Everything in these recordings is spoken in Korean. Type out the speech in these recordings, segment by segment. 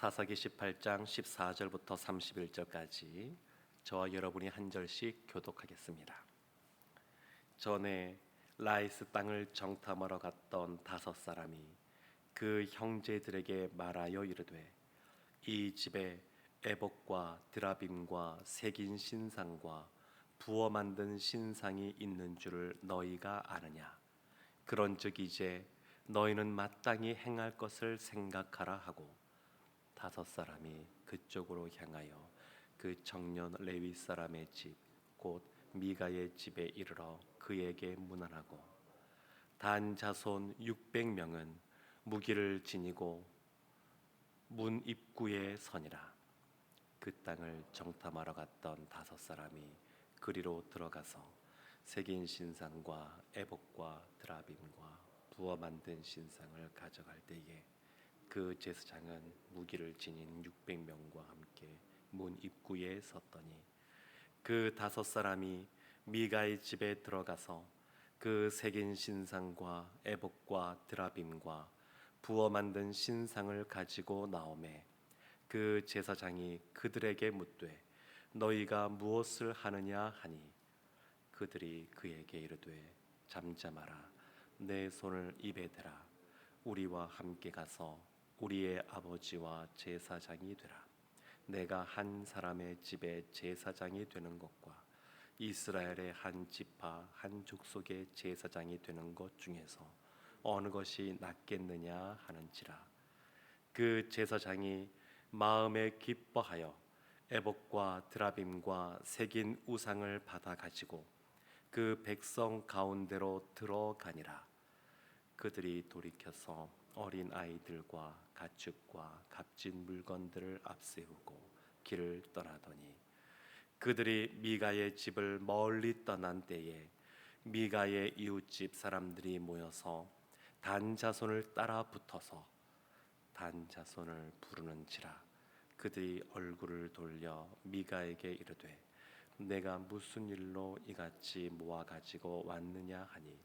사사기 18장 14절부터 31절까지 저와 여러분이 한 절씩 교독하겠습니다. 전에 라이스 땅을 정탐하러 갔던 5사람이 그 형제들에게 말하여 이르되, 이 집에 에봇과 드라빔과 새긴 신상과 부어 만든 신상이 있는 줄을 너희가 아느냐? 그런즉 이제 너희는 마땅히 행할 것을 생각하라 하고 5사람이 그쪽으로 향하여 그 청년 레위 사람의 집 곧 미가의 집에 이르러 그에게 문안하고, 단 자손 600명은 무기를 지니고 문 입구에 서니라. 그 땅을 정탐하러 갔던 5사람이 그리로 들어가서 새긴 신상과 에봇과 드라빔과 부어 만든 신상을 가져갈 때에 그 제사장은 무기를 지닌 600명과 함께 문 입구에 섰더니 그 5사람이 미가의 집에 들어가서 그 새긴 신상과 에봇과 드라빔과 부어 만든 신상을 가지고 나오매 그 제사장이 그들에게 묻되, 너희가 무엇을 하느냐 하니, 그들이 그에게 이르되, 잠잠하라. 내 손을 입에 대라. 우리와 함께 가서 우리의 아버지와 제사장이 되라. 내가 한 사람의 집에 제사장이 되는 것과 이스라엘의 한 지파 한 족속의 제사장이 되는 것 중에서 어느 것이 낫겠느냐 하는지라. 그 제사장이 마음에 기뻐하여 에봇과 드라빔과 새긴 우상을 받아 가지고 그 백성 가운데로 들어가니라. 그들이 돌이켜서 어린 아이들과 가축과 값진 물건들을 앞세우고 길을 떠나더니, 그들이 미가의 집을 멀리 떠난 때에 미가의 이웃집 사람들이 모여서 단 자손을 따라 붙어서 단 자손을 부르는지라. 그들이 얼굴을 돌려 미가에게 이르되, 내가 무슨 일로 이같이 모아 가지고 왔느냐 하니,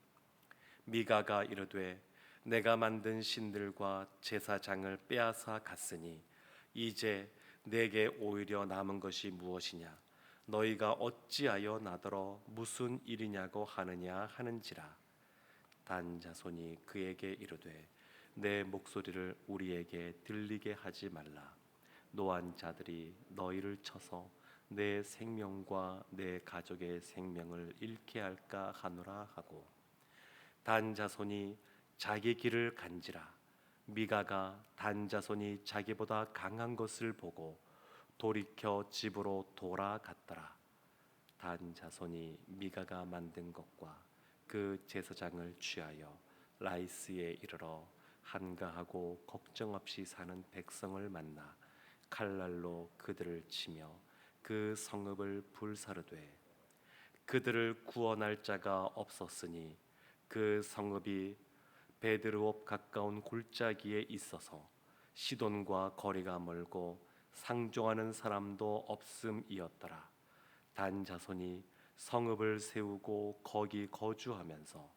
미가가 이르되, 내가 만든 신들과 제사장을 빼앗아 갔으니 이제 내게 오히려 남은 것이 무엇이냐? 너희가 어찌하여 나더러 무슨 일이냐고 하느냐 하는지라. 단 자손이 그에게 이르되, 내 목소리를 우리에게 들리게 하지 말라. 노한 자들이 너희를 쳐서 내 생명과 내 가족의 생명을 잃게 할까 하노라 하고, 단 자손이 자기 길을 간지라. 미가가 단 자손이 자기보다 강한 것을 보고 돌이켜 집으로 돌아갔더라. 단 자손이 미가가 만든 것과 그 제사장을 취하여 라이스에 이르러 한가하고 걱정 없이 사는 백성을 만나 칼날로 그들을 치며 그 성읍을 불사르되, 그들을 구원할 자가 없었으니 그 성읍이 베드르옵 가까운 골짜기에 있어서 시돈과 거리가 멀고 상종하는 사람도 없음이었더라. 단 자손이 성읍을 세우고 거기 거주하면서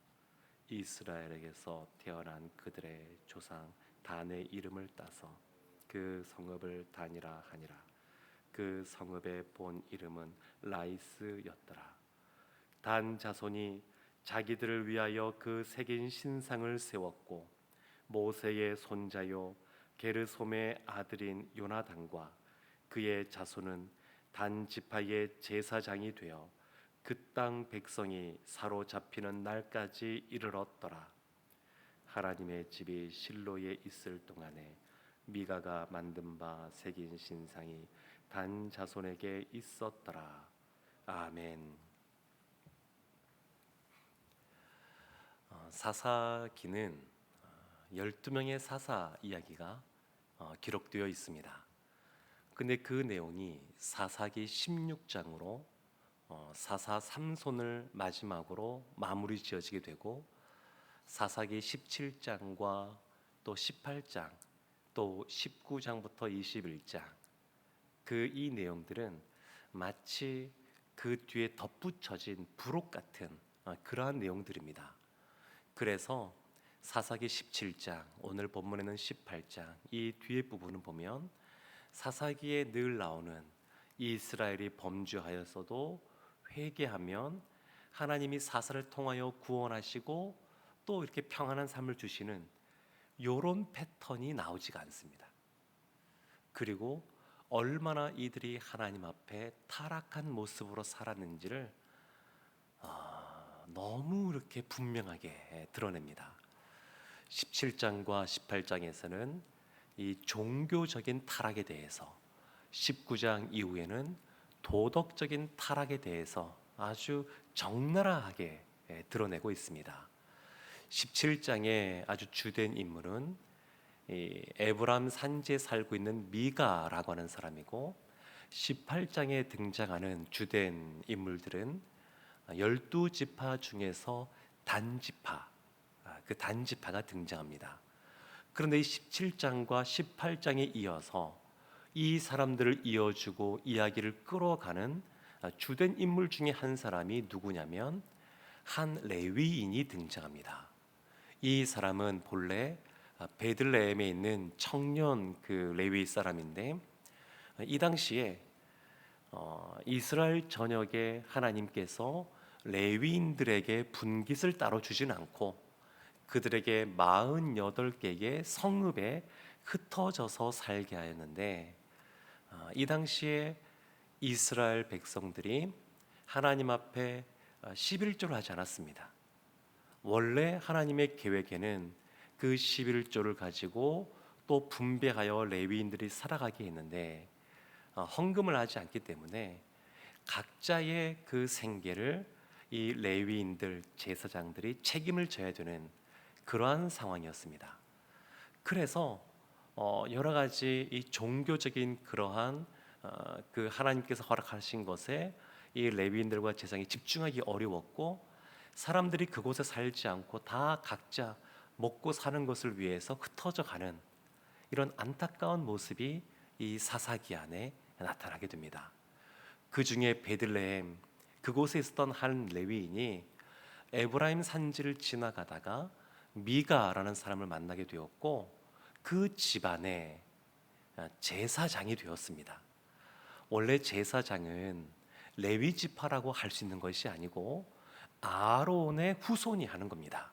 이스라엘에게서 태어난 그들의 조상 단의 이름을 따서 그 성읍을 단이라 하니라. 그 성읍의 본 이름은 라이스였더라. 단 자손이 자기들을 위하여 그 새긴 신상을 세웠고, 모세의 손자요 게르솜의 아들인 요나단과 그의 자손은 단 지파의 제사장이 되어 그 땅 백성이 사로잡히는 날까지 이르렀더라. 하나님의 집이 실로에 있을 동안에 미가가 만든 바 새긴 신상이 단 자손에게 있었더라. 아멘. 사사기는 12명의 사사 이야기가 기록되어 있습니다. 근데 그 내용이 사사기 16장으로 사사 삼손을 마지막으로 마무리 지어지게 되고, 사사기 17장과 또 18장 또 19장부터 21장 그 이 내용들은 마치 그 뒤에 덧붙여진 부록 같은 그러한 내용들입니다. 그래서 사사기 17장, 오늘 본문에는 18장, 이 뒤에 부분을 보면 사사기에 늘 나오는 이스라엘이 범죄하였어도 회개하면 하나님이 사사를 통하여 구원하시고 또 이렇게 평안한 삶을 주시는 이런 패턴이 나오지가 않습니다. 그리고 얼마나 이들이 하나님 앞에 타락한 모습으로 살았는지를 너무 이렇게 분명하게 드러냅니다. 17장과 18장에서는 이 종교적인 타락에 대해서, 19장 이후에는 도덕적인 타락에 대해서 아주 적나라하게 드러내고 있습니다. 17장의 아주 주된 인물은 이 에브람 산지에 살고 있는 미가라고 하는 사람이고, 18장에 등장하는 주된 인물들은 12지파 중에서 단지파, 그 단지파가 등장합니다. 그런데 이 17장과 18장에 이어서 이 사람들을 이어주고 이야기를 끌어가는 주된 인물 중에 한 사람이 누구냐면 한 레위인이 등장합니다. 이 사람은 본래 베들레헴에 있는 청년 그 레위 사람인데, 이 당시에 이스라엘 전역에 하나님께서 레위인들에게 분깃을 따로 주진 않고 그들에게 48개의 성읍에 흩어져서 살게 하였는데, 이 당시에 이스라엘 백성들이 하나님 앞에 11조를 하지 않았습니다. 원래 하나님의 계획에는 그 11조를 가지고 또 분배하여 레위인들이 살아가게 했는데, 헌금을 하지 않기 때문에 각자의 그 생계를 이 레위인들, 제사장들이 책임을 져야 되는 그러한 상황이었습니다. 그래서 여러 가지 이 종교적인 그러한 그 하나님께서 허락하신 것에 이 레위인들과 제사장이 집중하기 어려웠고, 사람들이 그곳에 살지 않고 다 각자 먹고 사는 것을 위해서 흩어져 가는 이런 안타까운 모습이 이 사사기 안에 나타나게 됩니다. 그 중에 베들레헴 그곳에 있었던 한 레위인이 에브라임 산지를 지나가다가 미가라는 사람을 만나게 되었고, 그 집안의 제사장이 되었습니다. 원래 제사장은 레위 지파라고 할 수 있는 것이 아니고 아론의 후손이 하는 겁니다.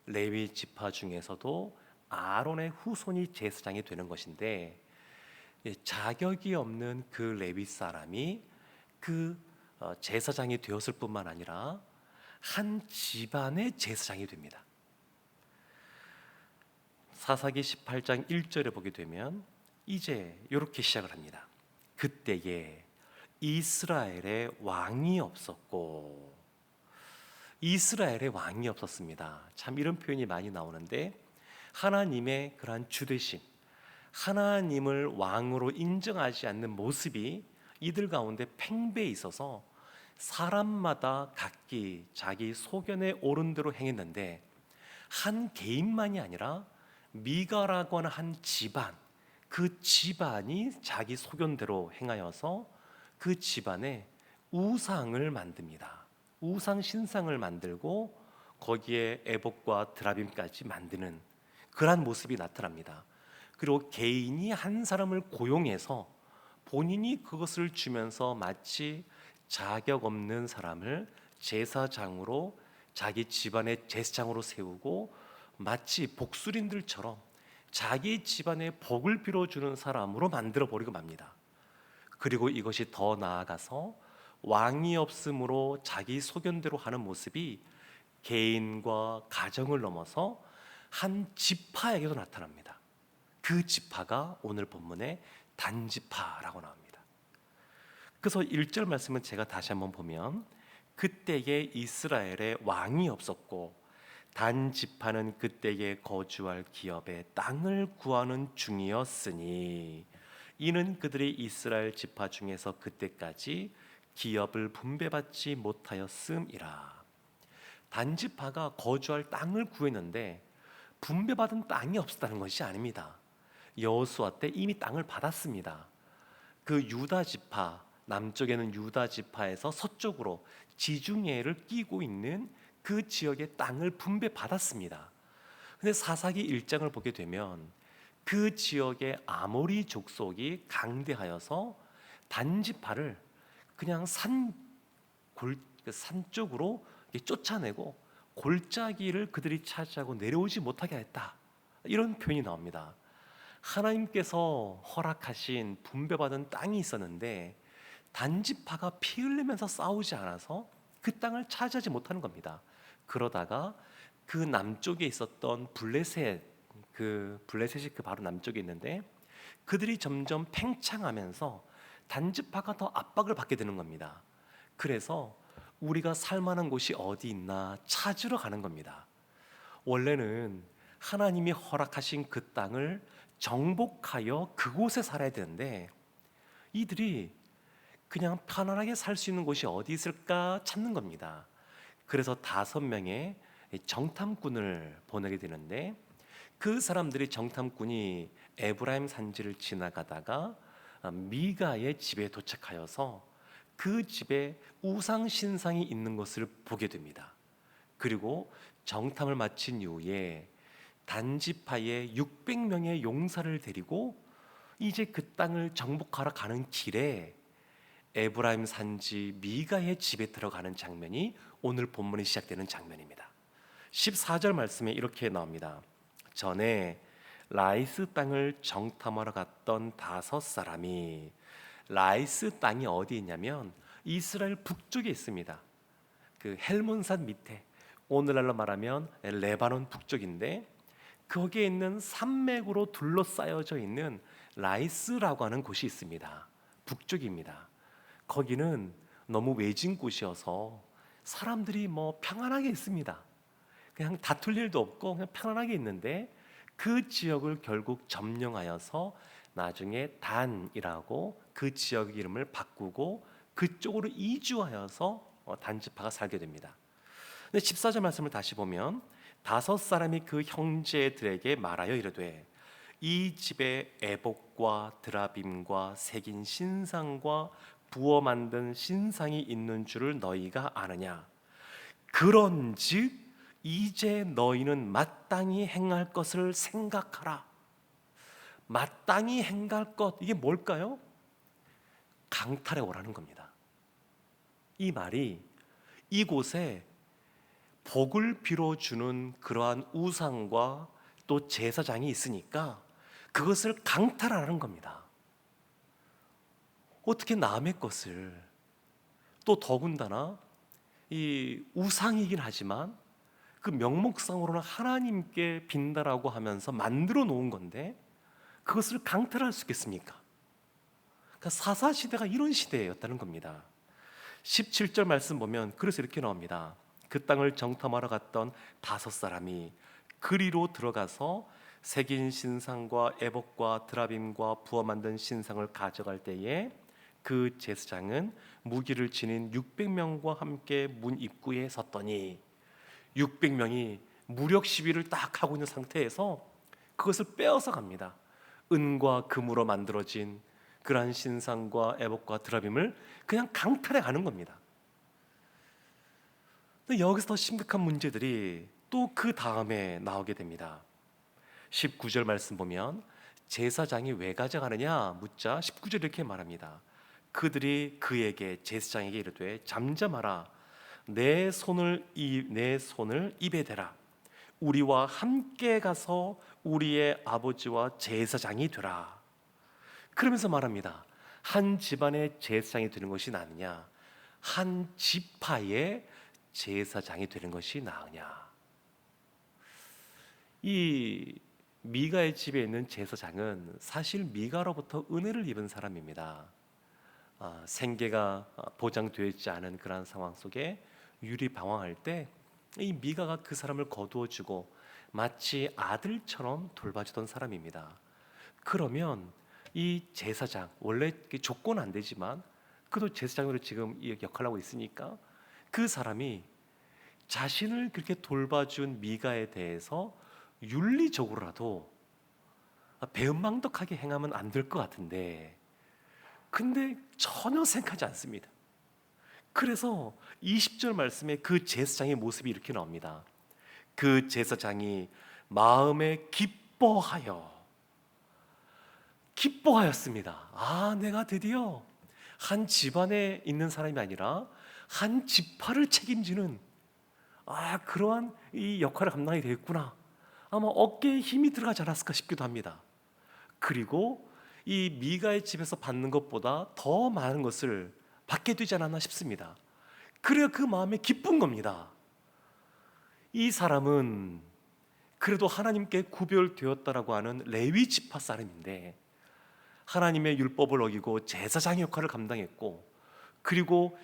레위 지파 중에서도 아론의 후손이 제사장이 되는 것인데, 자격이 없는 그 레위 사람이 그 제사장이 되었을 뿐만 아니라 한 집안의 제사장이 됩니다. 사사기 18장 1절에 보게 되면 이제 이렇게 시작을 합니다. 그때에 이스라엘에 왕이 없었고, 이스라엘에 왕이 없었습니다. 참 이런 표현이 많이 나오는데, 하나님의 그러한 주되심, 하나님을 왕으로 인정하지 않는 모습이 이들 가운데 팽배해 있어서 사람마다 각기 자기 소견에 오른 대로 행했는데, 한 개인만이 아니라 미가라고 하는 한 집안, 그 집안이 자기 소견대로 행하여서 그 집안에 우상을 만듭니다. 우상 신상을 만들고 거기에 에봇과 드라빔까지 만드는 그러한 모습이 나타납니다. 그리고 개인이 한 사람을 고용해서 본인이 그것을 주면서 마치 자격 없는 사람을 제사장으로, 자기 집안의 제사장으로 세우고 마치 복술인들처럼 자기 집안의 복을 빌어주는 사람으로 만들어 버리고 맙니다. 그리고 이것이 더 나아가서 왕이 없으므로 자기 소견대로 하는 모습이 개인과 가정을 넘어서 한 지파에게도 나타납니다. 그 지파가 오늘 본문의 단지파라고 나옵니다. 그래서 1절 말씀은 제가 다시 한번 보면, 그때에 이스라엘에 왕이 없었고 단지파는 그때에 거주할 기업에 땅을 구하는 중이었으니, 이는 그들이 이스라엘 지파 중에서 그때까지 기업을 분배받지 못하였음이라. 단지파가 거주할 땅을 구했는데 분배받은 땅이 없었다는 것이 아닙니다. 여호수아 때 이미 땅을 받았습니다. 그 유다 지파, 남쪽에는 유다 지파에서 서쪽으로 지중해를 끼고 있는 그 지역의 땅을 분배받았습니다. 근데 사사기 1장을 보게 되면 그 지역의 아모리 족속이 강대하여서 단지파를 그냥 산 쪽으로 쫓아내고 골짜기를 그들이 차지하고 내려오지 못하게 했다. 이런 표현이 나옵니다. 하나님께서 허락하신 분배받은 땅이 있었는데 단지파가 피 흘리면서 싸우지 않아서 그 땅을 차지하지 못하는 겁니다. 그러다가 그 남쪽에 있었던 블레셋이 그 바로 남쪽에 있는데 그들이 점점 팽창하면서 단지파가 더 압박을 받게 되는 겁니다. 그래서 우리가 살만한 곳이 어디 있나 찾으러 가는 겁니다. 원래는 하나님이 허락하신 그 땅을 정복하여 그곳에 살아야 되는데 이들이 그냥 편안하게 살 수 있는 곳이 어디 있을까 찾는 겁니다. 그래서 5명의 정탐꾼을 보내게 되는데 그 사람들이 정탐꾼이 에브라임 산지를 지나가다가 미가의 집에 도착하여서 그 집에 우상 신상이 있는 것을 보게 됩니다. 그리고 정탐을 마친 이후에 단지파의 600명의 용사를 데리고 이제 그 땅을 정복하러 가는 길에 에브라임 산지 미가의 집에 들어가는 장면이 오늘 본문이 시작되는 장면입니다. 14절 말씀에 이렇게 나옵니다. 전에 라이스 땅을 정탐하러 갔던 5사람이, 라이스 땅이 어디 있냐면 이스라엘 북쪽에 있습니다. 그 헬몬산 밑에, 오늘날로 말하면 레바논 북쪽인데 거기에 있는 산맥으로 둘러싸여져 있는 라이스라고 하는 곳이 있습니다. 북쪽입니다. 거기는 너무 외진 곳이어서 사람들이 평안하게 있습니다. 그냥 다툴 일도 없고 그냥 편안하게 있는데 그 지역을 결국 점령하여서 나중에 단이라고 그 지역 이름을 바꾸고 그쪽으로 이주하여서 단지파가 살게 됩니다. 근데 14절 말씀을 다시 보면 5사람이 그 형제들에게 말하여 이르되 이 집에 에봇과 드라빔과 새긴 신상과 부어 만든 신상이 있는 줄을 너희가 아느냐? 그런즉 이제 너희는 마땅히 행할 것을 생각하라. 마땅히 행할 것, 이게 뭘까요? 강탈해 오라는 겁니다. 이 말이 이곳에 복을 빌어주는 그러한 우상과 또 제사장이 있으니까 그것을 강탈하라는 겁니다. 어떻게 남의 것을, 또 더군다나 이 우상이긴 하지만 그 명목상으로는 하나님께 빈다라고 하면서 만들어 놓은 건데 그것을 강탈할 수 있겠습니까? 그러니까 사사시대가 이런 시대였다는 겁니다. 17절 말씀 보면 그래서 이렇게 나옵니다. 그 땅을 정탐하러 갔던 5사람이 그리로 들어가서 새긴 신상과 에봇과 드라빔과 부어 만든 신상을 가져갈 때에 그 제사장은 무기를 지닌 600명과 함께 문 입구에 섰더니 600명이 무력 시위를 딱 하고 있는 상태에서 그것을 빼앗아 갑니다. 은과 금으로 만들어진 그러한 신상과 에봇과 드라빔을 그냥 강탈해 가는 겁니다. 근데 여기서 더 심각한 문제들이 또 그 다음에 나오게 됩니다. 19절 말씀 보면 제사장이 왜 가져가느냐 묻자 19절 이렇게 말합니다. 그들이 그에게, 제사장에게 이르되 잠잠하라. 내 손을 입에 대라. 우리와 함께 가서 우리의 아버지와 제사장이 되라. 그러면서 말합니다. 한 집안의 제사장이 되는 것이 나으냐, 한 지파의 제사장이 되는 것이 나으냐. 이 미가의 집에 있는 제사장은 사실 미가로부터 은혜를 입은 사람입니다. 생계가 보장되어 있지 않은 그러한 상황 속에 유리방황할 때 이 미가가 그 사람을 거두어주고 마치 아들처럼 돌봐주던 사람입니다. 그러면 이 제사장, 원래 조건 안 되지만 그래도 제사장으로 지금 이 역할을 하고 있으니까 그 사람이 자신을 그렇게 돌봐준 미가에 대해서 윤리적으로라도 배은망덕하게 행하면 안 될 것 같은데 근데 전혀 생각하지 않습니다. 그래서 20절 말씀에 그 제사장의 모습이 이렇게 나옵니다. 그 제사장이 마음에 기뻐하여, 기뻐하였습니다. 내가 드디어 한 집안에 있는 사람이 아니라 한 지파를 책임지는 그러한 이 역할을 감당하게 되겠구나. 아마 어깨에 힘이 들어가지 않았을까 싶기도 합니다. 그리고 이 미가의 집에서 받는 것보다 더 많은 것을 받게 되지 않았나 싶습니다. 그래야 그 마음에 기쁜 겁니다. 이 사람은 그래도 하나님께 구별되었다라고 하는 레위 지파 사람인데 하나님의 율법을 어기고 제사장 역할을 감당했고, 그리고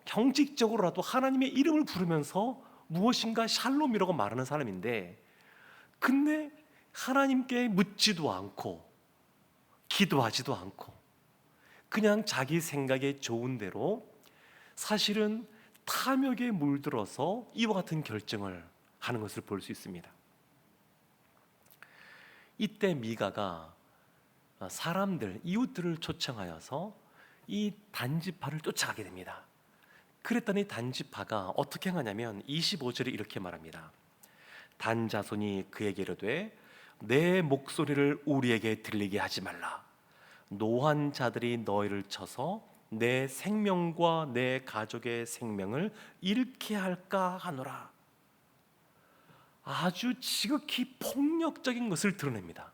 형식적으로라도 하나님의 이름을 부르면서 무엇인가 샬롬이라고 말하는 사람인데, 근데 하나님께 묻지도 않고 기도하지도 않고 그냥 자기 생각에 좋은 대로 사실은 탐욕에 물들어서 이와 같은 결정을 하는 것을 볼 수 있습니다. 이때 미가가 사람들, 이웃들을 초청하여서 이 단지파를 쫓아가게 됩니다. 그랬더니 단지파가 어떻게 하냐면 25절에 이렇게 말합니다. 단 자손이 그에게 이르되 내 목소리를 우리에게 들리게 하지 말라. 노한 자들이 너희를 쳐서 내 생명과 내 가족의 생명을 잃게 할까 하노라. 아주 지극히 폭력적인 것을 드러냅니다.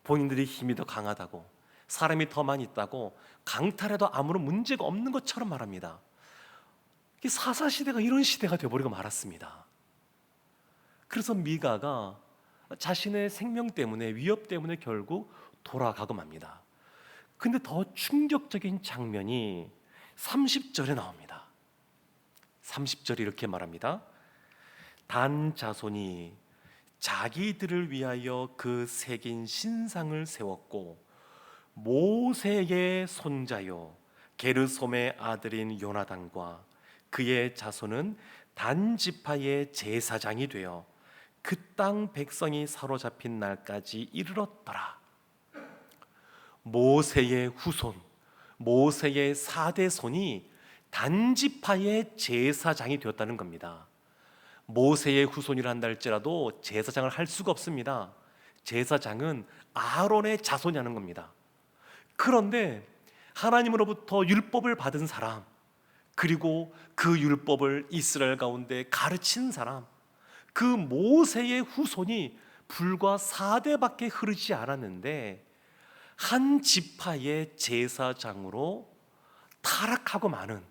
본인들이 힘이 더 강하다고, 사람이 더 많이 있다고 강탈해도 아무런 문제가 없는 것처럼 말합니다. 사사시대가 이런 시대가 되어버리고 말았습니다. 그래서 미가가 자신의 생명 때문에, 위협 때문에 결국 돌아가고 맙니다. 근데 더 충격적인 장면이 30절에 나옵니다. 30절이 이렇게 말합니다. 단 자손이 자기들을 위하여 그 새긴 신상을 세웠고 모세의 손자요 게르솜의 아들인 요나단과 그의 자손은 단 지파의 제사장이 되어 그 땅 백성이 사로잡힌 날까지 이르렀더라. 모세의 후손, 모세의 4대 손이 단 지파의 제사장이 되었다는 겁니다. 모세의 후손이라 한다 할지라도 제사장을 할 수가 없습니다. 제사장은 아론의 자손이 하는 겁니다. 그런데 하나님으로부터 율법을 받은 사람, 그리고 그 율법을 이스라엘 가운데 가르친 사람, 그 모세의 후손이 불과 4대밖에 흐르지 않았는데 한 지파의 제사장으로 타락하고 마는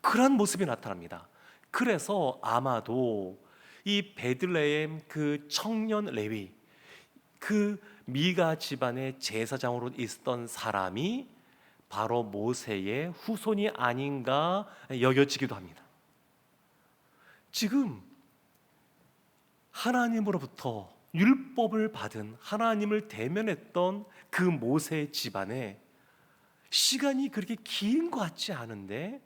그런 모습이 나타납니다. 그래서 아마도 이 베들레헴 그 청년 레위, 그 미가 집안의 제사장으로 있었던 사람이 바로 모세의 후손이 아닌가 여겨지기도 합니다. 지금 하나님으로부터 율법을 받은, 하나님을 대면했던 그 모세 집안에 시간이 그렇게 긴 것 같지 않은데,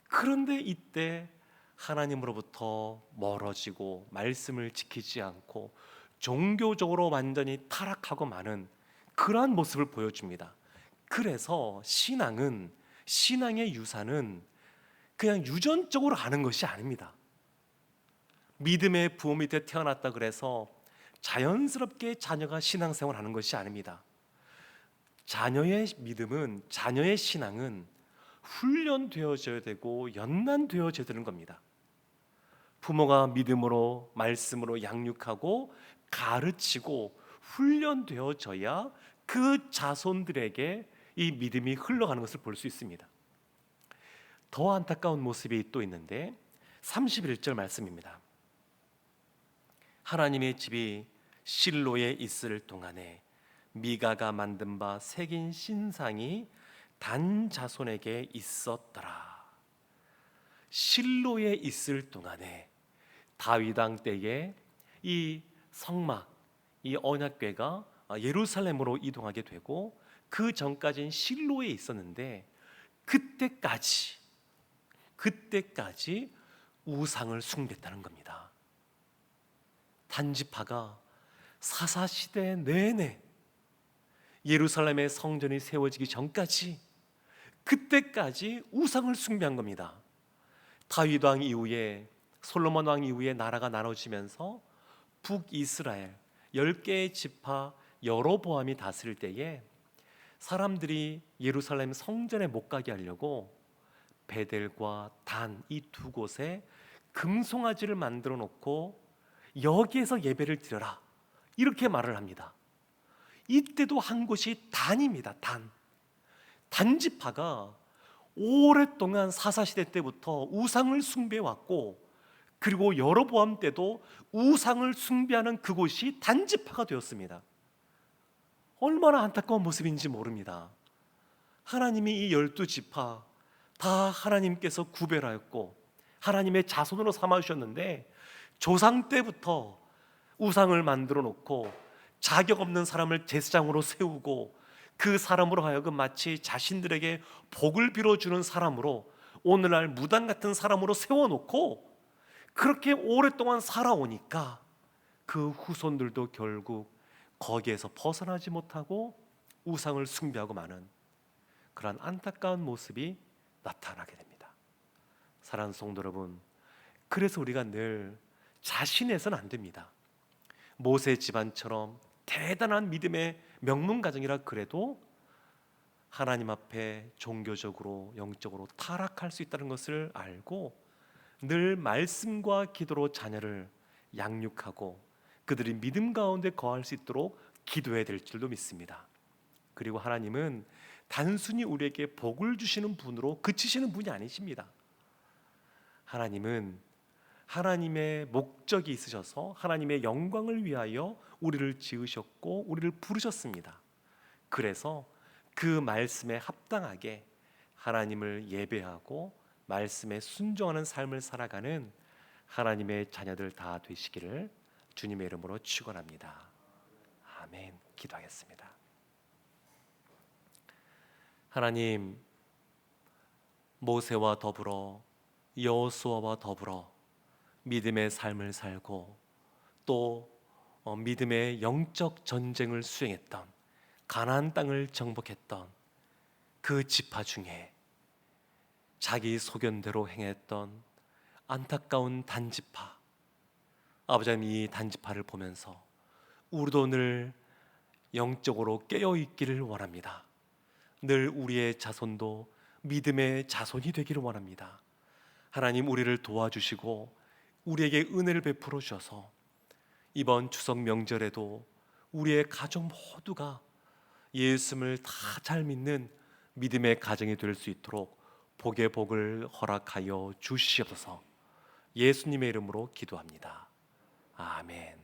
그런데 이때 하나님으로부터 멀어지고 말씀을 지키지 않고 종교적으로 완전히 타락하고 마는 그러한 모습을 보여줍니다. 그래서 신앙의 유산은 그냥 유전적으로 가는 것이 아닙니다. 믿음의 부모 밑에 태어났다 그래서 자연스럽게 자녀가 신앙생활을 하는 것이 아닙니다. 자녀의 믿음은, 자녀의 신앙은 훈련되어져야 되고 연단되어져야 되는 겁니다. 부모가 믿음으로, 말씀으로 양육하고 가르치고 훈련되어져야 그 자손들에게 이 믿음이 흘러가는 것을 볼 수 있습니다. 더 안타까운 모습이 또 있는데 31절 말씀입니다. 하나님의 집이 실로에 있을 동안에 미가가 만든 바 새긴 신상이 단 자손에게 있었더라. 실로에 있을 동안에 다윗 왕 때에 이 성막, 이 언약궤가 예루살렘으로 이동하게 되고 그 전까지는 실로에 있었는데 그때까지 우상을 숭배했다는 겁니다. 단지파가 사사시대 내내 예루살렘의 성전이 세워지기 전까지 그때까지 우상을 숭배한 겁니다. 다윗 왕 이후에, 솔로몬 왕 이후에 나라가 나눠지면서 북이스라엘 10개의 지파 여로보암이 다스릴 때에 사람들이 예루살렘 성전에 못 가게 하려고 베델과 단 이 두 곳에 금송아지를 만들어 놓고 여기에서 예배를 드려라, 이렇게 말을 합니다. 이때도 한 곳이 단입니다. 단지파가 오랫동안 사사시대 때부터 우상을 숭배해 왔고, 그리고 여로보암 때도 우상을 숭배하는 그곳이 단지파가 되었습니다. 얼마나 안타까운 모습인지 모릅니다. 하나님이 이 12지파 다 하나님께서 구별하였고 하나님의 자손으로 삼아주셨는데, 조상 때부터 우상을 만들어 놓고 자격 없는 사람을 제사장으로 세우고 그 사람으로 하여금 마치 자신들에게 복을 빌어주는 사람으로, 오늘날 무당 같은 사람으로 세워놓고 그렇게 오랫동안 살아오니까 그 후손들도 결국 거기에서 벗어나지 못하고 우상을 숭배하고 마는 그러한 안타까운 모습이 나타나게 됩니다. 사랑하는 성도 여러분, 그래서 우리가 늘 자신해서는 안 됩니다. 모세 집안처럼 대단한 믿음의 명문가정이라 그래도 하나님 앞에 종교적으로 영적으로 타락할 수 있다는 것을 알고 늘 말씀과 기도로 자녀를 양육하고 그들이 믿음 가운데 거할 수 있도록 기도해야 될 줄도 믿습니다. 그리고 하나님은 단순히 우리에게 복을 주시는 분으로 그치시는 분이 아니십니다. 하나님은 하나님의 목적이 있으셔서 하나님의 영광을 위하여 우리를 지으셨고 우리를 부르셨습니다. 그래서 그 말씀에 합당하게 하나님을 예배하고 말씀에 순종하는 삶을 살아가는 하나님의 자녀들 다 되시기를 주님의 이름으로 축원합니다. 아멘. 기도하겠습니다. 하나님, 모세와 더불어 여호수아와 더불어 믿음의 삶을 살고 또 믿음의 영적 전쟁을 수행했던, 가나안 땅을 정복했던 그 지파 중에 자기 소견대로 행했던 안타까운 단지파, 아버지 하나님, 이 단지파를 보면서 우리도 늘 영적으로 깨어있기를 원합니다. 늘 우리의 자손도 믿음의 자손이 되기를 원합니다. 하나님, 우리를 도와주시고 우리에게 은혜를 베풀어 주셔서 이번 추석 명절에도 우리의 가족 모두가 예수님을 다 잘 믿는 믿음의 가정이 될 수 있도록 복의 복을 허락하여 주시옵소서. 예수님의 이름으로 기도합니다. 아멘.